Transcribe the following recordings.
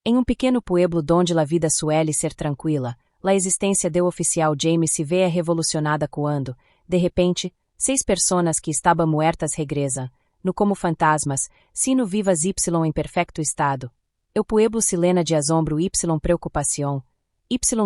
Em um pequeno pueblo donde la vida suele ser tranquila, la existência do oficial James se vê revolucionada quando, de repente, 6 pessoas que estavam muertas regresam, no como fantasmas, sino vivas y em perfeito estado. O pueblo se lena de asombro y preocupação.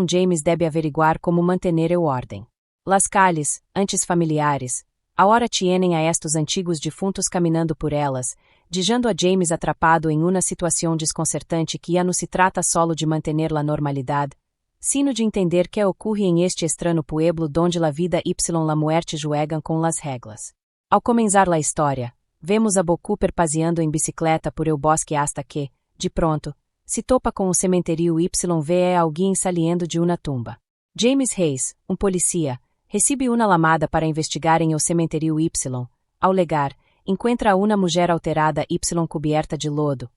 James deve averiguar como manter o ordem. Las calles, antes familiares, agora tienen a estos antigos defuntos caminhando por elas, deixando a James atrapado em uma situação desconcertante que já não se trata solo de manter la normalidade, sino de entender que ocorre em este estranho pueblo donde la vida y la muerte juegan com las reglas. Ao começar la história, vemos a Boku perpaseando em bicicleta por el bosque hasta que, de pronto, se topa com o cementerio y ve alguém saliendo de uma tumba. James Hayes, um policia, recebe uma lamada para investigar em o cementerio Y. Ao legar, encontra uma mulher alterada Y cubierta de lodo.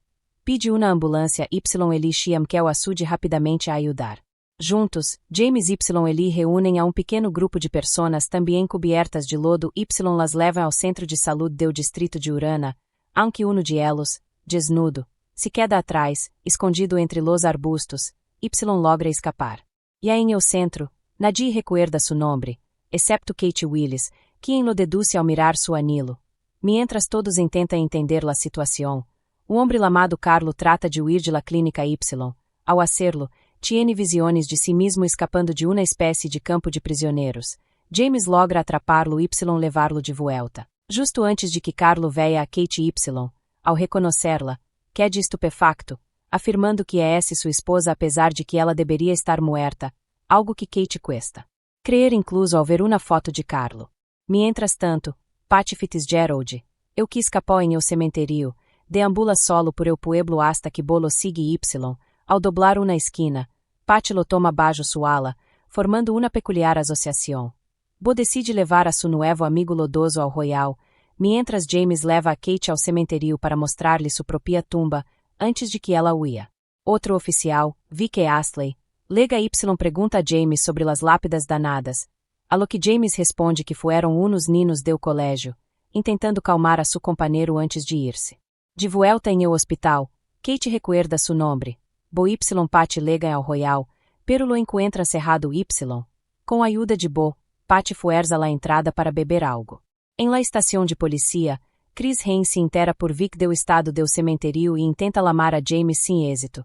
Pide uma ambulância Y ele Chiam que o ajude rapidamente a ajudar. Juntos, James y ele reúnem a um pequeno grupo de pessoas também cubiertas de lodo Y las levam ao centro de saúde do distrito de Urana, aunque uno de elos, desnudo, se queda atrás, escondido entre los arbustos, Y logra escapar. E aí em el centro, nadie recuerda su nombre, excepto Kate Willis, quien lo deduce ao mirar su anillo. Mientras todos intentam entender la situação, o homem lamado Carlo trata de huir de la clínica Y. Ao hacerlo, tiene visiones de si mismo escapando de uma espécie de campo de prisioneiros. James logra atrapá-lo y levar-lo de vuelta. Justo antes de que Carlo veja a Kate Y, ao reconhecerla, queda estupefacto, afirmando que é essa sua esposa apesar de que ela deveria estar muerta, algo que Kate cuesta creer incluso ao ver uma foto de Carlo. Mientras tanto, Patty Fitzgerald, el que escapou em el cementerio, deambula solo por el pueblo hasta que Bolo sigue Y. Ao doblar uma esquina, Patty lo toma bajo su ala, formando uma peculiar associação. Bo decide levar a su nuevo amigo lodoso ao Royal, mientras James leva a Kate ao cementerio para mostrar-lhe su propia tumba, antes de que ela huya. Outro oficial, Vicky Astley, lega Y pergunta a James sobre las lápidas danadas, a lo que James responde que fueron unos ninos del colégio, intentando calmar a su companheiro antes de ir-se. De vuelta em el hospital, Kate recuerda su nombre. Bo Y Patty lega ao Royal, pero lo encuentra cerrado Y. Com a ajuda de Bo, Patty fuerza la entrada para beber algo. Em la estação de polícia, Chris Haynes se entera por Vic do estado do cementerio e intenta lamar a James sem êxito.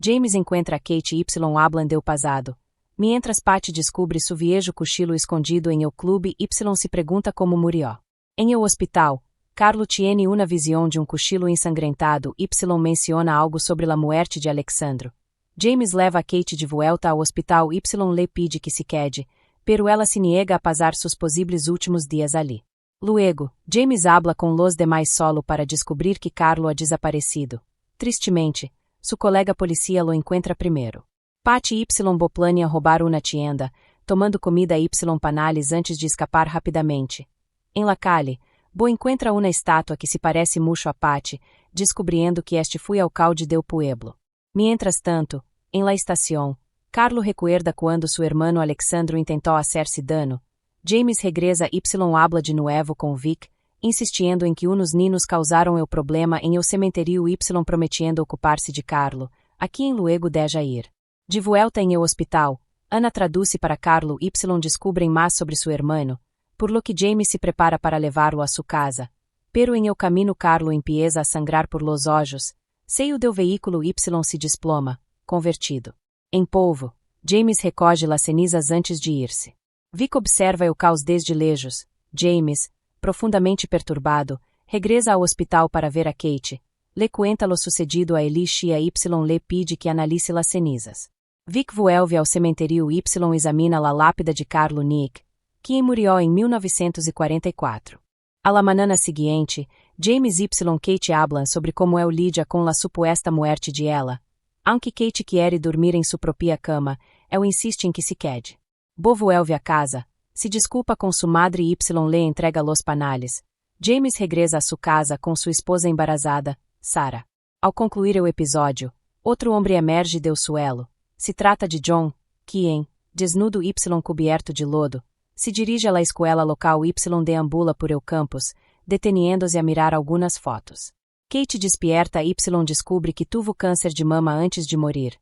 James encontra a Kate Y hablan del pasado. Mientras Patty descobre su viejo cochilo escondido em el clube Y se pergunta como murió. Em el hospital, Carlo tiene uma visão de um cochilo ensangrentado Y menciona algo sobre la muerte de Alexandro. James leva a Kate de vuelta ao hospital Y le pide que se quede, pero ela se niega a pasar sus posibles últimos dias ali. Luego, James habla com los demais solo para descobrir que Carlo ha desaparecido. Tristemente, su colega policía lo encuentra primeiro. Patty Y Bo planea roubar uma tienda, tomando comida Y panales antes de escapar rapidamente. Em la calle, Bo encontra uma estátua que se parece mucho a Patty, descobrindo que este foi alcalde del pueblo. Mientras tanto, em la estação, Carlo recuerda quando su hermano Alexandro intentou hacerse dano. James regresa Y habla de nuevo com Vic, insistindo em que unos ninos causaram el problema em el cementerio Y prometiendo ocupar-se de Carlo, a quem luego deja ir. De vuelta em el hospital, Ana traduz para Carlo Y descobrem mais sobre su hermano, por lo que James se prepara para levá-lo a sua casa. Pero em el camino Carlo empieza a sangrar por los ojos, seio del veículo Y se desploma, convertido em polvo. James recoge las cenizas antes de ir-se. Vic observa o caos desde lejos. James, profundamente perturbado, regresa ao hospital para ver a Kate. Le cuenta lo sucedido a Elisha Y le pide que analise las cenizas. Vic vuelve ao cementerio Y examina la lápida de Carlo Nick, quem murió em 1944. A la manhã seguinte, James y Kate hablan sobre como él lidia com la supuesta muerte de ela. Aunque Kate quiere dormir em su propia cama, él insiste em que se quede. Bo vuelve a casa, se desculpa com su madre y le entrega los panales. James regresa a sua casa com sua esposa embarazada, Sarah. Ao concluir o episódio, outro homem emerge del suelo. Se trata de John, quien, desnudo Y cubierto de lodo, se dirige à escola local Y deambula por el campus, deteniendo-se a mirar algumas fotos. Kate despierta y descubre que tuvo câncer de mama antes de morir.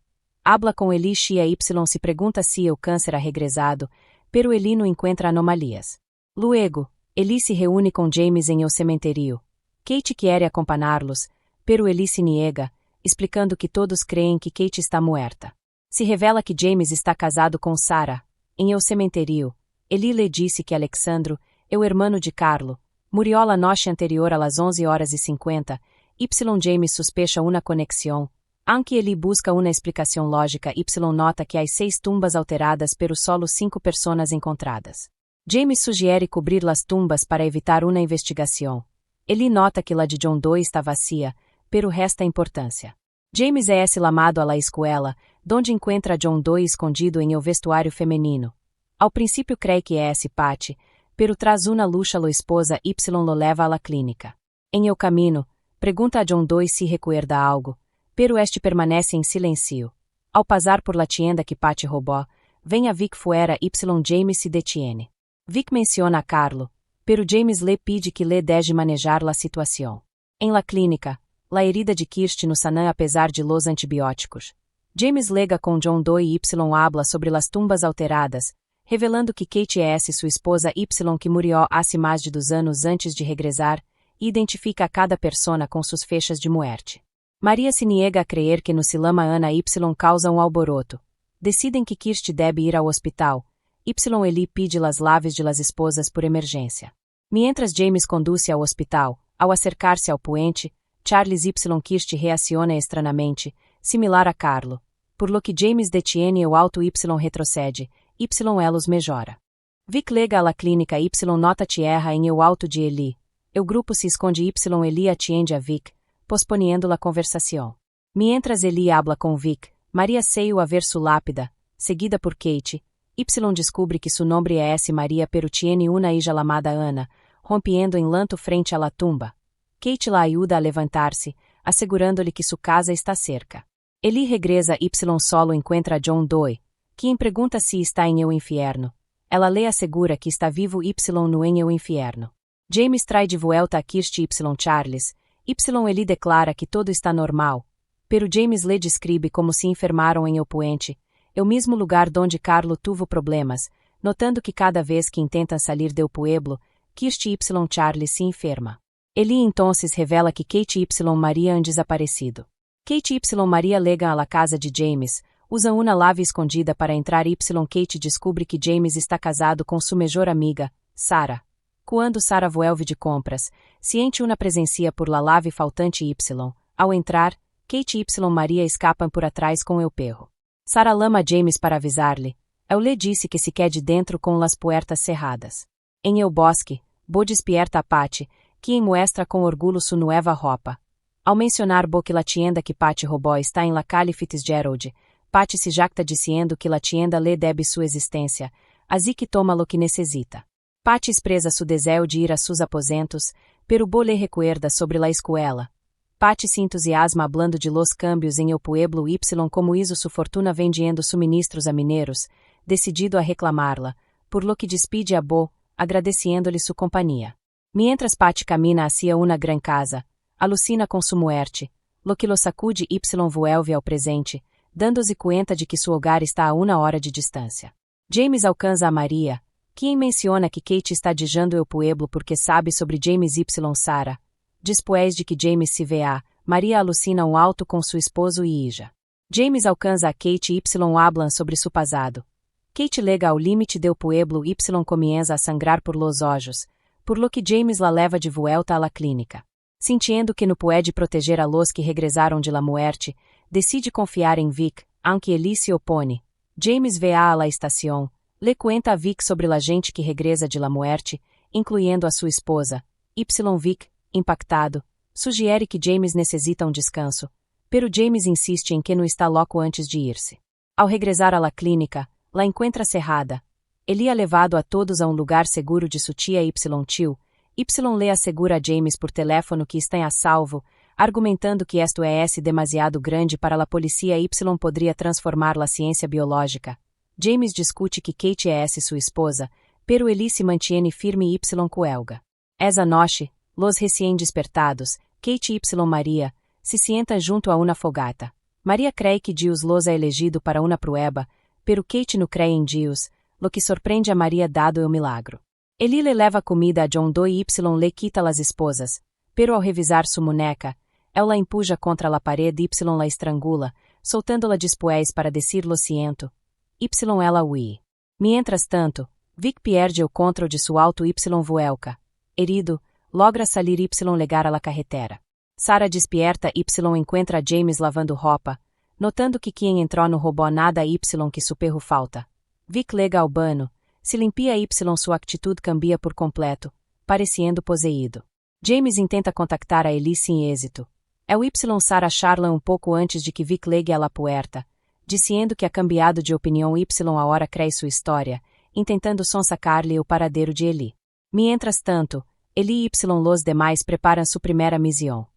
Habla com Eli Shia y se pergunta se o câncer ha regresado, pero Eli não encontra anomalias. Luego, Eli se reúne com James em el cementerio. Kate quiere acompanhá-los, pero Eli se niega, explicando que todos creem que Kate está muerta. Se revela que James está casado com Sarah. Em el cementerio, Eli lhe disse que Alexandro, o hermano de Carlo, murió la noche anterior a las 11:50, y James sospecha una conexión. Aunque Eli busca uma explicação lógica, Y nota que há 6 tumbas alteradas pero solo 5 pessoas encontradas. James sugere cobrir las tumbas para evitar uma investigação. Eli nota que la de John Doe está vacía, pero resta importância. James é lamado a la escuela, donde encontra John Doe escondido em el vestuário feminino. Ao princípio cree que é Patty, pero tras una lucha lo esposa Y lo leva a la clínica. Em el camino, pergunta a John Doe se recuerda algo, pero este permanece em silêncio. Ao passar por la tienda que Patty roubou, vem a Vic fuera y James se detiene. Vic menciona a Carlo, pero James le pide que le deje manejar la situação. Em la clínica, la herida de Kirsty no sana apesar de los antibióticos. James lega com John Doe y habla sobre las tumbas alteradas, revelando que Kate é sua esposa Y que murió hace mais de 2 anos antes de regressar, e identifica a cada persona com suas fechas de muerte. Maria se niega a creer que no se lama Ana Y causa alboroto. Decidem que Kirsty debe ir ao hospital. Y Eli pide las laves de las esposas por emergência. Mientras James conduce ao hospital, ao acercar-se ao puente, Charles Y Kirsty reaciona estranhamente, similar a Carlo. Por lo que James detiene o auto Y retrocede, Y elos melhora. Vic lega a la clínica Y nota tierra em el auto de Eli. O grupo se esconde Y Eli atiende a Vic, posponiendo la conversação. Mientras Eli habla com Vic, Maria seio a ver su lápida, seguida por Kate. Y descubre que su nombre é Maria pero tiene una hija llamada Ana, rompiendo em lanto frente a la tumba. Kate la ayuda a levantar-se, assegurando-lhe que su casa está cerca. Eli regresa Y solo encontra John Doe, quem pergunta se está em el infierno. Ela le assegura que está vivo Y no em el infierno. James trai de volta a Kirsty Y Charles. Y Eli declara que todo está normal, pero James le describe como se enfermaram em el puente, o mesmo lugar donde Carlo tuvo problemas, notando que cada vez que intentam salir del pueblo, Kirsty Y Charles se enferma. Eli entonces revela que Kate Y Maria han desaparecido. Kate Y Maria legam a la casa de James, usam uma lave escondida para entrar Y Kate descobre que James está casado com sua melhor amiga, Sarah. Quando Sarah vuelve de compras, ciente uma presencia por la lave faltante Y. Ao entrar, Kate Y Maria escapam por atrás com el perro. Sarah lama James para avisar-lhe. Eu lhe disse que se quede dentro com las puertas cerradas. Em el bosque, Bo despierta a Patty, quem muestra com orgulho sua nueva roupa. Ao mencionar Bo que la tienda que Patty roubou está em la calle Fitzgerald, Patty se jacta dizendo que la tienda lhe debe sua existência, así que toma lo que necessita. Patty expresa su desejo de ir a sus aposentos, pero Bo le recuerda sobre la escuela. Patty se entusiasma hablando de los cambios em el pueblo Y como hizo su fortuna vendiendo suministros a mineiros, decidido a reclamá-la, por lo que despide a Bo, agradeciendo-lhe su companhia. Mientras Patty camina hacia una gran casa, alucina com su muerte, lo que lo sacude Y vuelve ao presente, dando-se conta de que su hogar está a 1 hora de distância. James alcança a Maria, quem menciona que Kate está deixando el pueblo porque sabe sobre James Y Sarah. Depois de que James se vê, Maria alucina alto com seu esposo e hija. James alcança a Kate Y hablan sobre su passado. Kate lega ao limite del pueblo Y comienza a sangrar por los ojos, por lo que James la leva de vuelta a la clínica. Sentindo que não pode proteger a los que regressaram de la muerte, decide confiar em Vic, aunque Eli se opone. James vê a la estação, le cuenta a Vic sobre la gente que regresa de la muerte, incluindo a sua esposa. Y Vic, impactado, sugere que James necessita descanso, pero James insiste em que não está louco antes de ir-se. Ao regressar a la clínica, la encontra cerrada. Eli ha levado a todos a lugar seguro de sua tia Y tio. Y le assegura a James por teléfono que está a salvo, argumentando que esto é demasiado grande para a polícia Y poderia transformar la ciência biológica. James discute que Kate é sua esposa, pero Eli se mantiene firme Y cuelga. Esa noche, los recém despertados, Kate y Maria, se sientam junto a una fogata. Maria cree que Dios los ha elegido para una prueba, pero Kate no cree em Dios, lo que sorprende a Maria dado o milagro. Eli le leva comida a John Doe y le quita las esposas, pero ao revisar su muñeca, ela la empuja contra la parede y la estrangula, soltando-la después para decir lo siento. Ela huye. Mientras tanto, Vic perde o controle de su auto y vuelca. Herido, logra salir y llegar a la carretera. Sarah despierta y encuentra a James lavando roupa, notando que quem entrou no robô nada y que su perro falta. Vic lega ao bano, se limpia y sua atitude cambia por completo, parecendo possuído. James intenta contactar a Ellie sem êxito. El y Sarah charlam pouco antes de que Vic legue a la puerta, dizendo que ha cambiado de opinião y agora cree sua história, intentando sonsacar-lhe o paradeiro de Ellie. Mientras tanto, Ellie y los demais preparam sua primeira missão.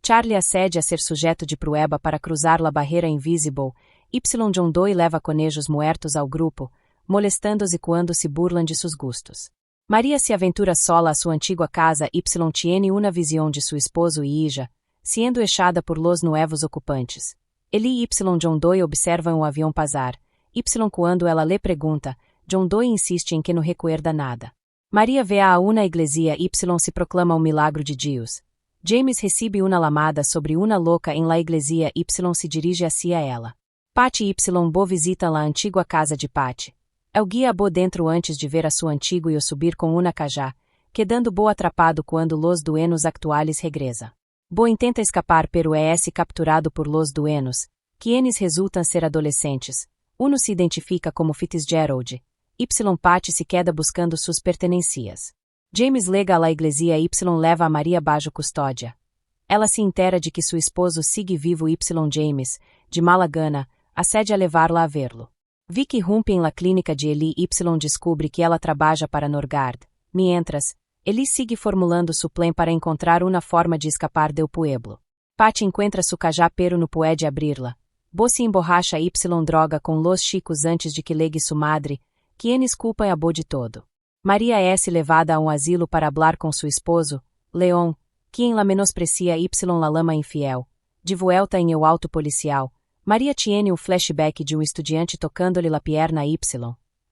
Charlie acede a ser sujeito de prueba para cruzar la barreira invisible, y John Doe leva conejos muertos ao grupo, molestando-os e quando se burlam de seus gustos. Maria se aventura sola a sua antiga casa y tiene una visão de seu esposo e hija, sendo echada por los nuevos ocupantes. Ellie y John Doe observam o avião passar, y quando ela le pergunta, John Doe insiste em que não recuerda nada. Maria vê a una iglesia y se proclama o milagro de Deus. James recebe uma lamada sobre una louca em la iglesia y se dirige hacia ela. Patty y Bo visita la antiga casa de Patty. El guia a Bo dentro antes de ver a sua antigo e o subir com una cajá, quedando Bo atrapado quando los duenos actuales regresa. Bo intenta escapar pero é capturado por los duenos, quienes resultam ser adolescentes. Uno se identifica como Fitzgerald. Y Patty se queda buscando suas pertenencias. James lega a la iglesia y leva a Maria bajo custódia. Ela se entera de que seu esposo sigue vivo y James, de mala gana, acede a levar-la a verlo. Vic irrompe em la clínica de Ellie y descobre que ela trabalha para Norgard. Mientras, Ellie sigue formulando su plan para encontrar uma forma de escapar del pueblo. Patty encuentra su cajá pero no puede abrirla. Bo se emborracha y droga com los chicos antes de que legue su madre, quienes culpam a Bo de todo. Maria é levada a asilo para hablar com seu esposo, Leon, quem la menosprecia y la lama infiel. De vuelta em el auto policial, Maria tiene um flashback de estudiante tocando-lhe la pierna y.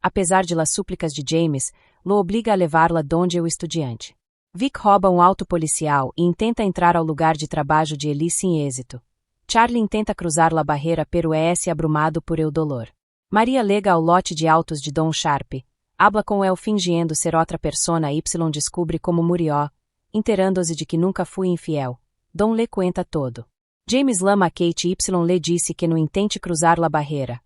Apesar de las súplicas de James, lo obliga a levar-la donde o estudiante. Vic rouba auto policial e intenta entrar ao lugar de trabalho de Ellie sem êxito. Charlie intenta cruzar la barreira pero é abrumado por el dolor. Maria lega ao lote de autos de Don Sharp, habla com el fingindo ser outra persona y descobre como murió, enterando-se de que nunca fui infiel. Don le cuenta todo. James lama a Kate y le disse que não intente cruzar la barreira.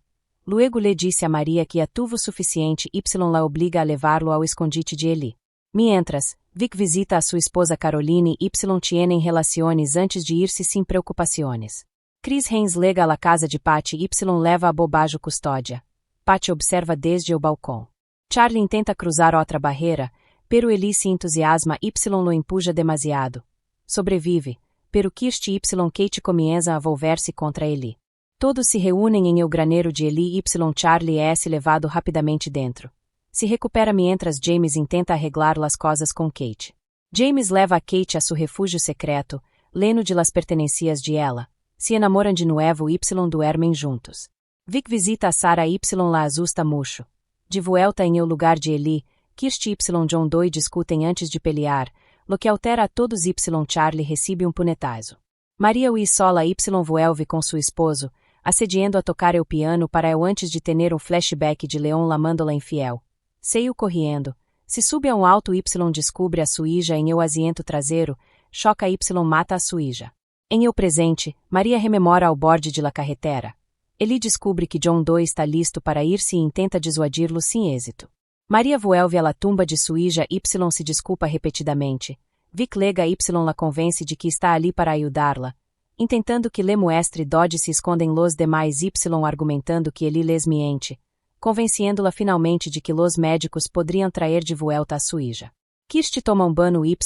Luego le disse a Maria que tuvo suficiente y la obliga a levar-lo ao escondite de Ellie. Mientras, Vic visita a sua esposa Caroline y tienen relaciones antes de irse sem preocupaciones. Chris Haynes lega a la casa de Patty y leva a Bo bajo custódia. Patty observa desde o balcão. Charlie intenta cruzar outra barreira, pero Ellie se entusiasma y lo empuja demasiado. Sobrevive, pero Kirsty y Kate comienzam a volver-se contra Ellie. Todos se reúnem em el graneiro de Ellie y Charlie é levado rapidamente dentro. Se recupera mientras James intenta arreglar las coisas com Kate. James leva a Kate a seu refúgio secreto, leno de las pertenencias de ela. Se enamoram de nuevo y duermen juntos. Vic visita a Sarah y la asusta mucho. De vuelta em el lugar de Ellie, Kirsty y John Doe discutem antes de pelear, lo que altera a todos y Charlie recebe punetazo. Maria huye sola y vuelve com seu esposo, acediendo a tocar el piano para el antes de tener flashback de Leon lamando-la infiel. Saiu correndo, se sube a alto y descubre a sua hija em el asiento traseiro, choca y mata a sua hija. Em el presente, Maria rememora ao borde de la carretera. Ellie descobre que John Doe está listo para ir-se e intenta dissuadir-lo sem êxito. Maria vuelve a la tumba de sua hija y se desculpa repetidamente. Vic lega y la convence de que está ali para ajudá-la, intentando que le muestre donde se escondem los demais y argumentando que Ellie les miente, convenciendo-la finalmente de que los médicos poderiam traer de vuelta a sua hija. Kirsty toma banho y,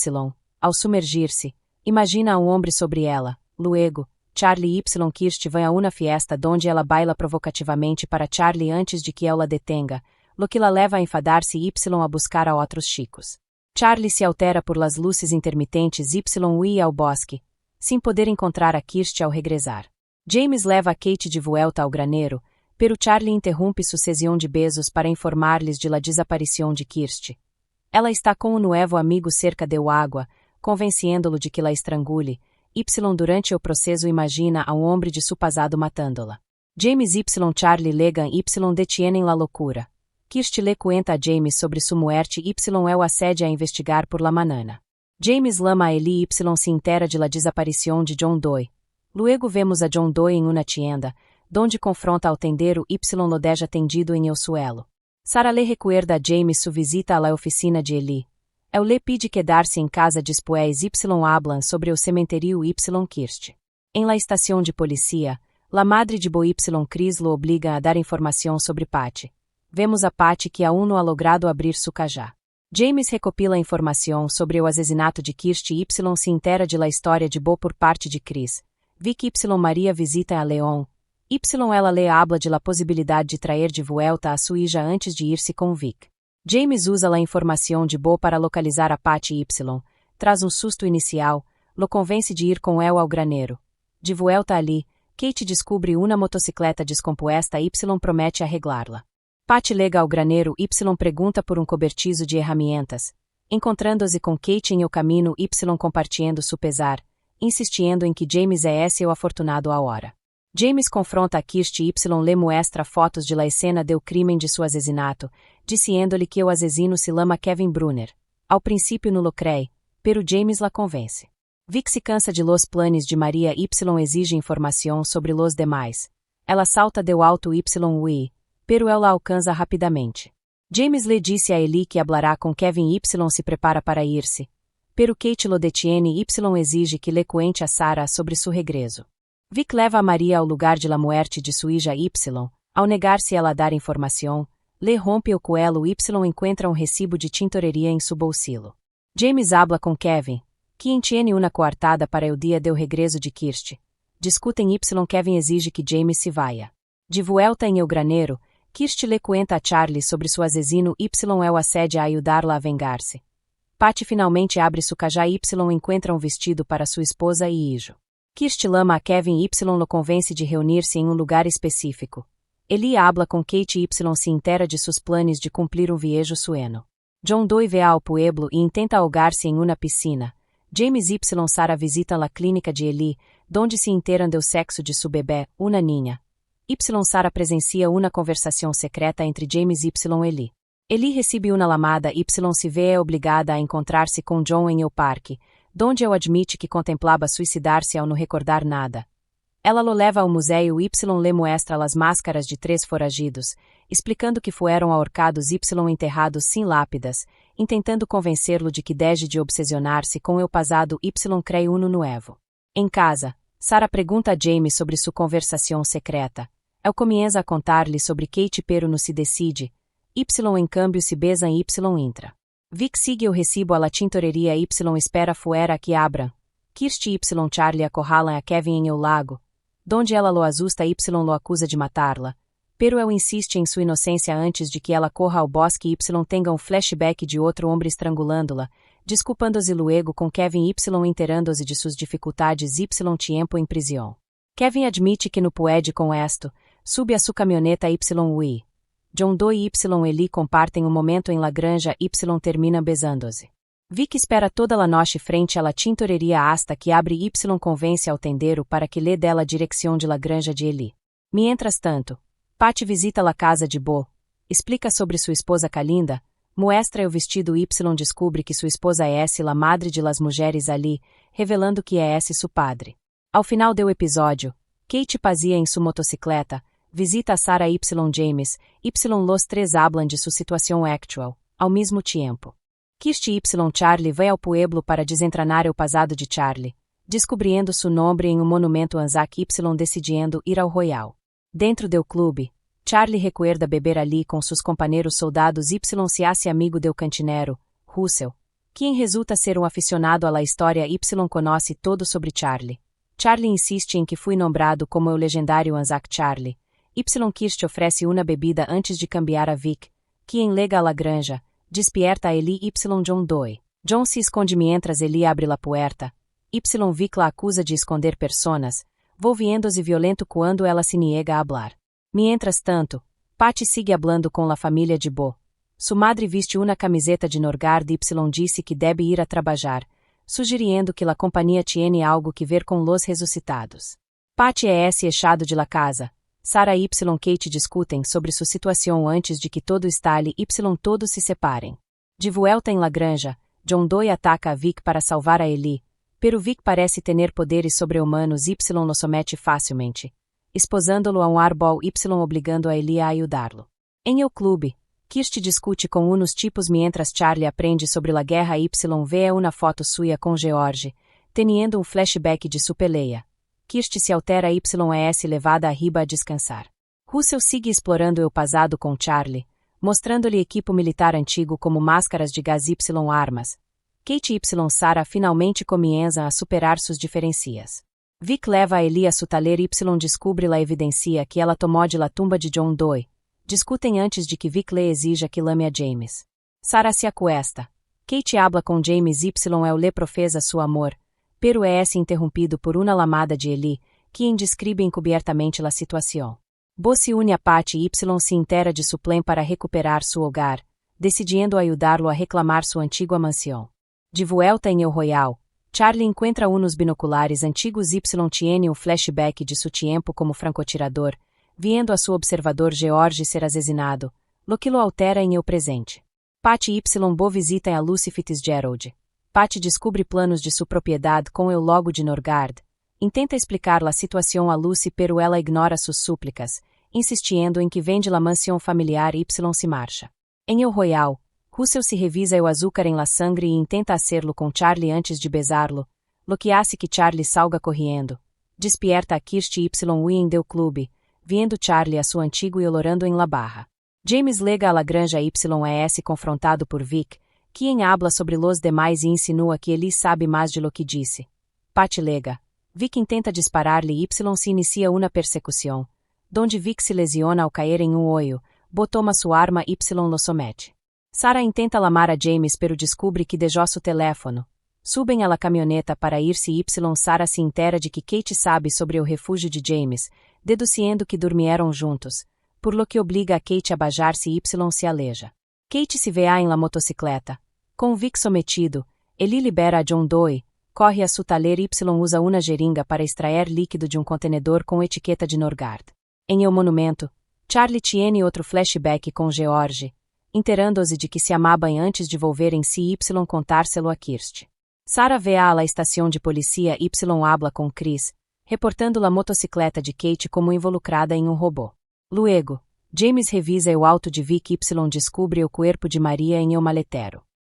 ao sumergir-se, imagina homem sobre ela. Luego, Charlie y Kirsty vão a uma fiesta donde ela baila provocativamente para Charlie antes de que ela detenga, lo que la leva a enfadar-se y a buscar a outros chicos. Charlie se altera por las luzes intermitentes y huye ao bosque. sem poder encontrar a Kirsty ao regressar. James leva a Kate de volta ao graneiro, pero Charlie interrompe sua sessão de beijos para informar-lhes de la desaparição de Kirsty. Ela está com um novo amigo cerca de água, convenciendo-lo de que la estrangule. Y durante o processo imagina a homem de su pasado matándola. James y Charlie legan y detienen la loucura. Kirsty le cuenta a James sobre su muerte y o assedia a investigar por la manana. James lama a Ellie y se entera de la desaparição de John Doe. Luego vemos a John Doe em uma tienda, donde confronta ao tendero y lo deja tendido em el suelo. Sarah le recuerda a James su visita a la oficina de Ellie. El le pide quedar-se em casa después y hablan sobre o cementerio y Kirsty. Em la estação de policía, la madre de Bo y Chris lo obliga a dar informação sobre Patty. Vemos a Patty que aún no ha logrado abrir su cajá. James recopila informação sobre o assassinato de Kirsty y se entera de la história de Bo por parte de Chris. Vic y Maria visita a Leon. Y ela le habla de la possibilidade de traer de volta a sua hija antes de ir-se com Vic. James usa a informação de Bo para localizar a Patty y, traz um susto inicial, lo convence de ir com ela ao graneiro. De volta ali, Kate descobre uma motocicleta descomposta y promete arreglá-la. Patty lega ao graneiro y pergunta por um cobertizo de herramientas, encontrando-se com Kate em o caminho y compartilhando su pesar, insistindo em que James é esse o afortunado ahora. James confronta a Kirsty y le muestra fotos de la escena del crimen de su assassinato, diciendo-lhe que o assassino se chama Kevin Brunner. Ao princípio no lo cree, pero James la convence. Vic se cansa de los planes de Maria y exige informação sobre los demais. Ela salta del alto y hui, pero ela alcança rapidamente. James le disse a Ellie que hablará com Kevin y se prepara para ir-se. Pero Kate lo detiene y exige que le cuente a Sarah sobre su regresso. Vic leva a Maria ao lugar de la muerte de sua hija Y. Ao negar-se ela a dar informação, le rompe o coelho y encontra recibo de tintoreria em su bolsillo. James habla com Kevin, quien tiene una coartada para o dia del regresso de Kirsty. Discutem y Kevin exige que James se vaya. De volta em el graneiro, Kirsty le cuenta a Charlie sobre su assassino y el assedia a ayudarla a vengar-se. Patty finalmente abre su cajá y encontra um vestido para sua esposa e hijo. Kirsty lama a Kevin y lo convence de reunir-se em um lugar específico. Ellie habla com Kate y se entera de seus planos de cumprir um viejo sueño. John Doe ve ao pueblo e intenta ahogar-se em uma piscina. James y Sarah visitam la clínica de Ellie, donde se enteram do sexo de su bebé, uma niña. Y Sarah presencia uma conversação secreta entre James y Ellie. Ellie recebe uma lamada y se vê obrigada a encontrar-se com John em el parque, donde ele admite que contemplava suicidar-se ao não recordar nada. Ela lo leva ao museu y le muestra as máscaras de 3 foragidos, explicando que foram ahorcados y enterrados sem lápidas, intentando convencê-lo de que deje de obsesionar-se com el pasado y cree uno nuevo. Em casa, Sarah pergunta a James sobre sua conversação secreta. Ele comienza a contar-lhe sobre Kate pero não se decide, y em cambio se besan y entra. Vic sigue o recibo a la tintoreria y espera fuera que abram. Kirsty y Charlie acorralam a Kevin em el lago, donde ela lo asusta y lo acusa de matá-la, pero ele insiste em sua inocência antes de que ela corra ao bosque y tenha um flashback de outro homem estrangulando-la, desculpando-se luego com Kevin y enterando-se de suas dificuldades y tiempo em prisão. Kevin admite que no puede com esto, sube a sua camioneta y hui. John Doe y Ellie compartem um momento em la granja y terminam besando-se. Vic espera toda la noche frente a la tintoreria hasta que abre y convence ao tendero para que lhe dê a direção de la granja de Ellie. Mientras tanto, Patty visita la casa de Bo, explica sobre sua esposa Kalinda, muestra o vestido y descubre que sua esposa é la madre de las mujeres ali, revelando que é su padre. Ao final do episódio, Kate passeia em sua motocicleta, visita a Sarah y James, y los 3 hablan de sua situação actual, ao mesmo tempo. Kirsty y Charlie vai ao pueblo para desentranar o passado de Charlie, descobrindo seu nome em um monumento Anzac y decidindo ir ao Royal. Dentro do clube, Charlie recuerda beber ali com seus companheiros soldados y se hace amigo do cantinero, Russell, quem resulta ser um aficionado à la história y conhece todo sobre Charlie. Charlie insiste em que foi nombrado como o legendário Anzac Charlie. Y Kirsty oferece uma bebida antes de cambiar a Vic, quien lega a la granja, despierta a Ellie y John Doe. John se esconde mientras Ellie abre la puerta. Vic la acusa de esconder personas, volviéndose violento quando ela se niega a hablar. Mientras tanto, Patty sigue hablando com la família de Bo. Su madre viste uma camiseta de Norgard y disse que debe ir a trabalhar, sugerindo que la companhia tiene algo que ver com los ressuscitados. Patty es echado de la casa. Sarah y Kate discutem sobre sua situação antes de que todo estale y todos se separem. De vuelta em la granja, John Doe ataca a Vic para salvar a Ellie, pero Vic parece ter poderes sobre-humanos y lo somete facilmente, esposando-lo a árbol y obrigando a Ellie a ajudá-lo. Em el clube, Kirsty discute com unos tipos mientras Charlie aprende sobre la guerra y vê uma foto suya com George, teniendo flashback de su peleia. Kirsty se altera y es levada arriba a descansar. Russell sigue explorando o passado com Charlie, mostrando-lhe equipo militar antigo como máscaras de gás y armas. Kate y Sarah finalmente comienzam a superar suas diferencias. Vic leva a Ellie a su taller y descubre la evidencia que ela tomou de la tumba de John Doe. Discutem antes de que Vic le exija que lame a James. Sarah se acuesta. Kate habla com James y le profesa su amor, pero es interrompido por uma lamada de Ellie, quien describe encubiertamente la situação. Bo se une a Patty y se entera de su plan para recuperar su hogar, decidindo ajudá-lo a reclamar sua antiga mansão. De vuelta em El Royal, Charlie encontra unos binoculares antigos y tiene flashback de su tiempo como francotirador, viendo a su observador George ser asesinado, lo que lo altera em el presente. Patty y Bo visitam a Lucy Fitzgerald. Patty descubre planos de sua propriedade com el logo de Norgard. Intenta explicar la situação a Lucy, pero ela ignora suas súplicas, insistindo em que vende la mansão familiar y se marcha. Em El Royal, Russell se revisa o açúcar em la sangre e intenta hacerlo com Charlie antes de besarlo, lo que hace que Charlie salga corriendo. Despierta a Kirsty y huyen del clube, viendo Charlie a su antigo e olorando em la barra. James lega a la granja y es confrontado por Vic, quien habla sobre los demais e insinua que ele sabe mais de lo que disse. Patty lega. Vic intenta disparar-lhe y se inicia uma persecução, donde Vic se lesiona ao cair em hoyo, Bo toma sua arma y lo somete. Sarah intenta lamar a James pero descubre que dejó su teléfono. Subem a la camioneta para ir-se y Sarah se entera de que Kate sabe sobre o refúgio de James, deduzindo que dormieron juntos, por lo que obliga a Kate a bajar-se y se aleja. Kate se vê em la motocicleta. Com Vic sometido, ele libera a John Doe, corre a su taller y usa uma jeringa para extrair líquido de contenedor com etiqueta de Norgard. Em el monumento, Charlie tiene outro flashback com George, enterando-se de que se amaban antes de volverem-se y contárselo a Kirsty. Sarah vê a la estação de polícia y habla com Chris, reportando la motocicleta de Kate como involucrada em robô. Luego, James revisa o auto de Vic y descubre o corpo de Maria em el maletero.